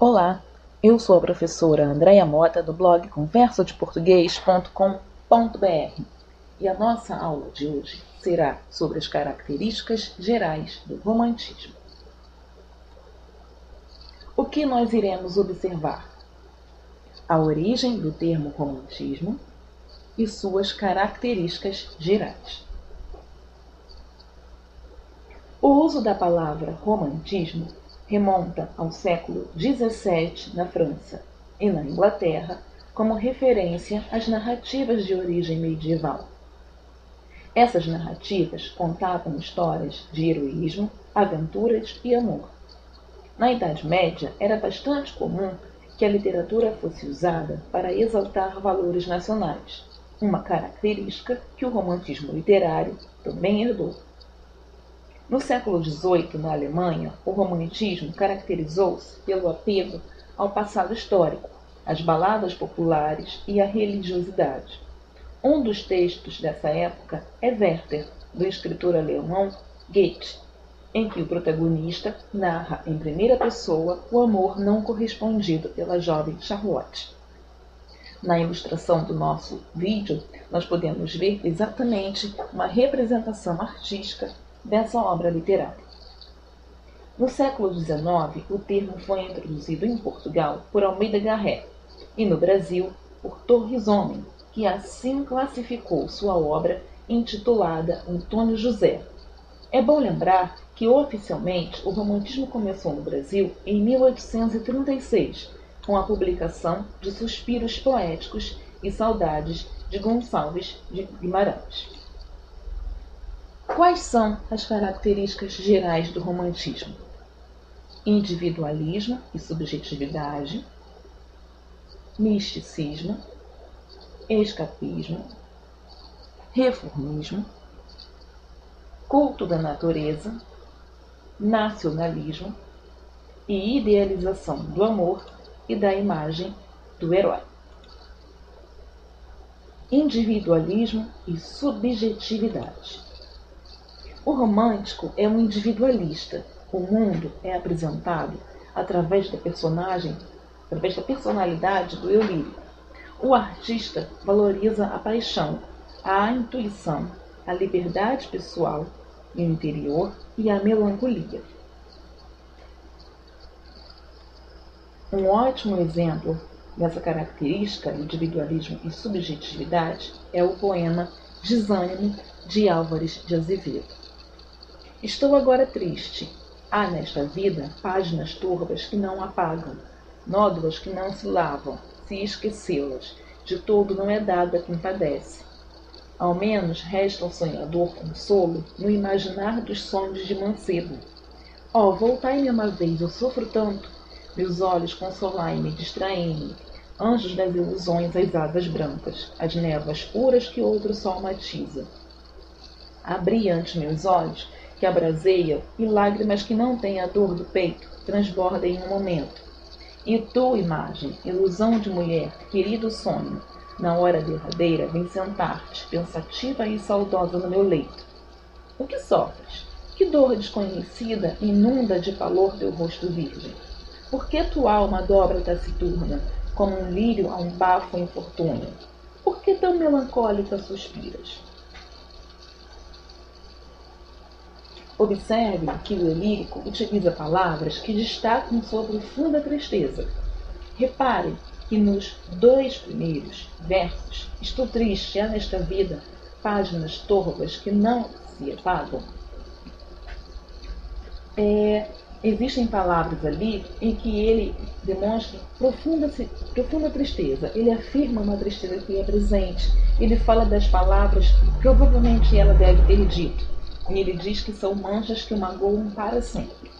Olá, eu sou a professora Andréia Mota do blog conversadeportuguês.com.br e a nossa aula de hoje será sobre as características gerais do romantismo. O que nós iremos observar? A origem do termo romantismo e suas características gerais. O uso da palavra romantismo remonta ao século XVII na França e na Inglaterra como referência às narrativas de origem medieval. Essas narrativas contavam histórias de heroísmo, aventuras e amor. Na Idade Média, era bastante comum que a literatura fosse usada para exaltar valores nacionais, uma característica que o romantismo literário também herdou. No século XVIII, na Alemanha, o romantismo caracterizou-se pelo apego ao passado histórico, às baladas populares e à religiosidade. Um dos textos dessa época é Werther, do escritor alemão Goethe, em que o protagonista narra em primeira pessoa o amor não correspondido pela jovem Charlotte. Na ilustração do nosso vídeo, nós podemos ver exatamente uma representação artística dessa obra literária. No século XIX, o termo foi introduzido em Portugal por Almeida Garré e no Brasil por Torres Homem, que assim classificou sua obra intitulada Antônio José. É bom lembrar que oficialmente o romantismo começou no Brasil em 1836, com a publicação de Suspiros Poéticos e Saudades de Gonçalves de Guimarães. Quais são as características gerais do romantismo? Individualismo e subjetividade, misticismo, escapismo, reformismo, culto da natureza, nacionalismo e idealização do amor e da imagem do herói. Individualismo e subjetividade. O romântico é um individualista. O mundo é apresentado através da personalidade do eu lírico. O artista valoriza a paixão, a intuição, a liberdade pessoal e o interior e a melancolia. Um ótimo exemplo dessa característica, individualismo e subjetividade, é o poema Desânimo, de Álvares de Azevedo. Estou agora triste. Há nesta vida páginas turvas que não apagam, nódoas que não se lavam, se esquecê-las, de todo não é dado a quem padece. Ao menos resta ao sonhador consolo no imaginar dos sonhos de mancebo. Ó, voltai-me uma vez, eu sofro tanto, meus olhos consolai-me, distraem-me, anjos das ilusões, as asas brancas, as névoas puras que outro sol matiza. Abri ante meus olhos, que abraseiam, e lágrimas que não têm a dor do peito, transbordem em um momento. E tu, imagem, ilusão de mulher, querido sonho, na hora derradeira, vem sentar-te, pensativa e saudosa no meu leito. O que sofres? Que dor desconhecida inunda de calor teu rosto virgem? Por que tua alma dobra taciturna, como um lírio a um bafo infortúnio? Por que tão melancólica suspiras? Observe que o lírico utiliza palavras que destacam sua profunda tristeza. Repare que nos dois primeiros versos, estou triste, há nesta vida páginas torvas que não se apagam. Existem palavras ali em que ele demonstra profunda tristeza. Ele afirma uma tristeza que é presente. Ele fala das palavras que provavelmente ela deve ter dito. E ele diz que são manchas que o magoam para sempre.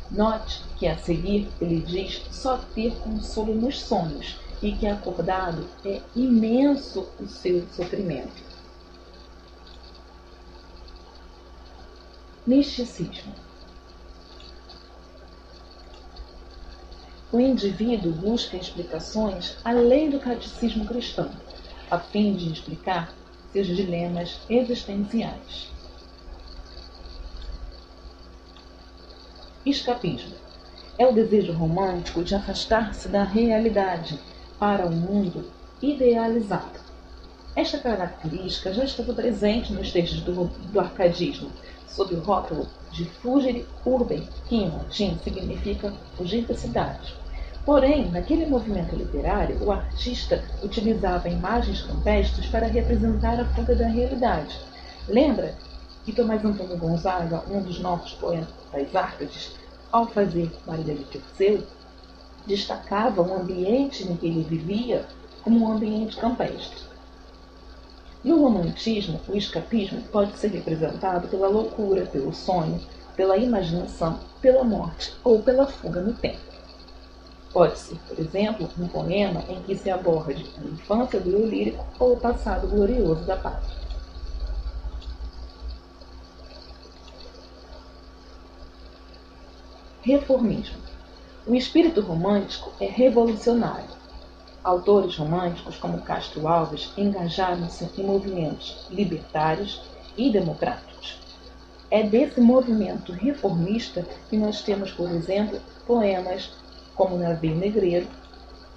Note que a seguir ele diz só ter consolo nos sonhos e que acordado é imenso o seu sofrimento. Misticismo. O indivíduo busca explicações além do catecismo cristão, a fim de explicar seus dilemas existenciais. Escapismo. É o desejo romântico de afastar-se da realidade para um mundo idealizado. Esta característica já estava presente nos textos do arcadismo, sob o rótulo de fugere urbem, que em latim significa fugir da cidade. Porém, naquele movimento literário, o artista utilizava imagens campestres para representar a fuga da realidade. Lembra que Tomás Antônio Gonzaga, um dos nossos poetas árcades, ao fazer Maria de Dirceu, destacava o ambiente em que ele vivia como um ambiente campestre. No romantismo, o escapismo pode ser representado pela loucura, pelo sonho, pela imaginação, pela morte ou pela fuga no tempo. Pode ser, por exemplo, um poema em que se aborde a infância do eu lírico ou o passado glorioso da pátria. Reformismo. O espírito romântico é revolucionário. Autores românticos como Castro Alves engajaram-se em movimentos libertários e democráticos. É desse movimento reformista que nós temos, por exemplo, poemas como Navio Negreiro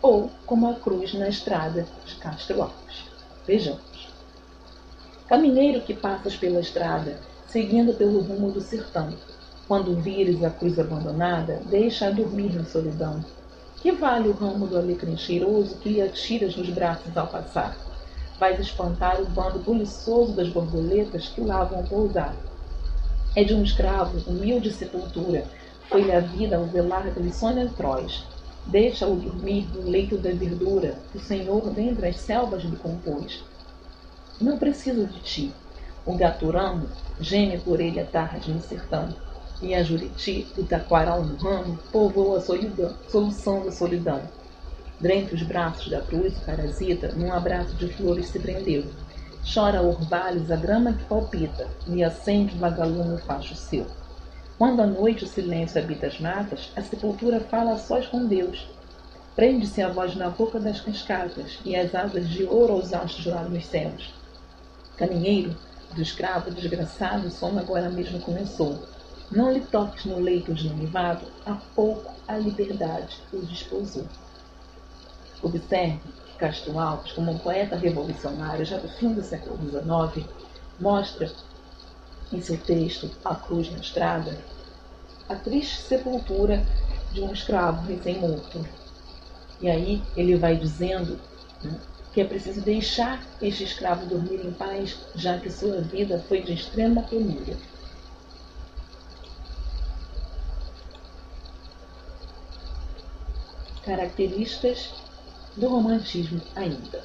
ou como A Cruz na Estrada, de Castro Alves. Vejamos. Caminheiro que passas pela estrada, seguindo pelo rumo do sertão, quando vires a cruz abandonada, deixa-a dormir na solidão. Que vale o ramo do alecrim cheiroso que lhe atiras nos braços ao passar? Vais espantar o bando buliçoso das borboletas que lá vão pousar. É de um escravo, humilde sepultura, foi-lhe a vida ao velar da insônia atroz. Deixa-o dormir no leito da verdura, que o Senhor dentre as selvas lhe compôs. Não preciso de ti. O gaturamo geme por ele à tarde no sertão. E a Juriti, do taquaral no ramo, povoa a solução da solidão. Dentre os braços da cruz, o parasita, num abraço de flores se prendeu. Chora a orvalhos a grama que palpita, e acende o vagalume o facho seu. Quando à noite o silêncio habita as matas, a sepultura fala a sós com Deus. Prende-se a voz na boca das cascatas, e as asas de ouro aos astros lá nos céus. Caminheiro, do escravo desgraçado, o sono agora mesmo começou. Não lhe toques no leito desnivado, há pouco a liberdade o desposou. Observe que Castro Alves, como um poeta revolucionário já do fim do século XIX, mostra em seu texto A Cruz na Estrada a triste sepultura de um escravo recém-morto. E aí ele vai dizendo, que é preciso deixar este escravo dormir em paz, já que sua vida foi de extrema penúria. Características do romantismo ainda.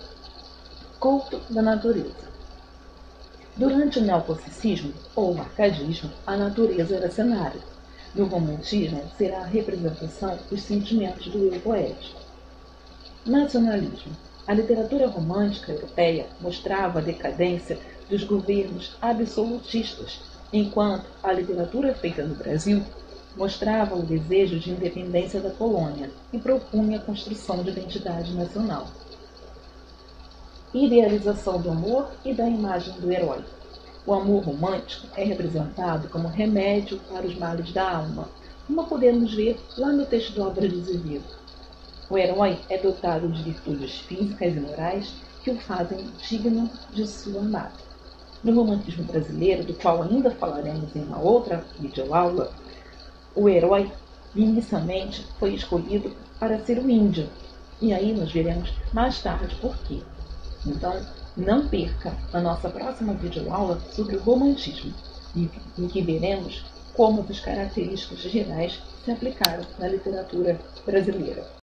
Culto da natureza. Durante o neoclassicismo ou o arcadismo, a natureza era cenário. No romantismo, será a representação dos sentimentos do eu poético. Nacionalismo. A literatura romântica europeia mostrava a decadência dos governos absolutistas, enquanto a literatura feita no Brasil mostrava o desejo de independência da colônia e propunha a construção de identidade nacional. Idealização do amor e da imagem do herói. O amor romântico é representado como remédio para os males da alma, como podemos ver lá no texto da obra de Azevedo. O herói é dotado de virtudes físicas e morais que o fazem digno de sua amada. No romantismo brasileiro, do qual ainda falaremos em uma outra videoaula, o herói inicialmente foi escolhido para ser o índio, e aí nós veremos mais tarde por quê. Então, não perca a nossa próxima videoaula sobre o romantismo, em que veremos como as características gerais se aplicaram na literatura brasileira.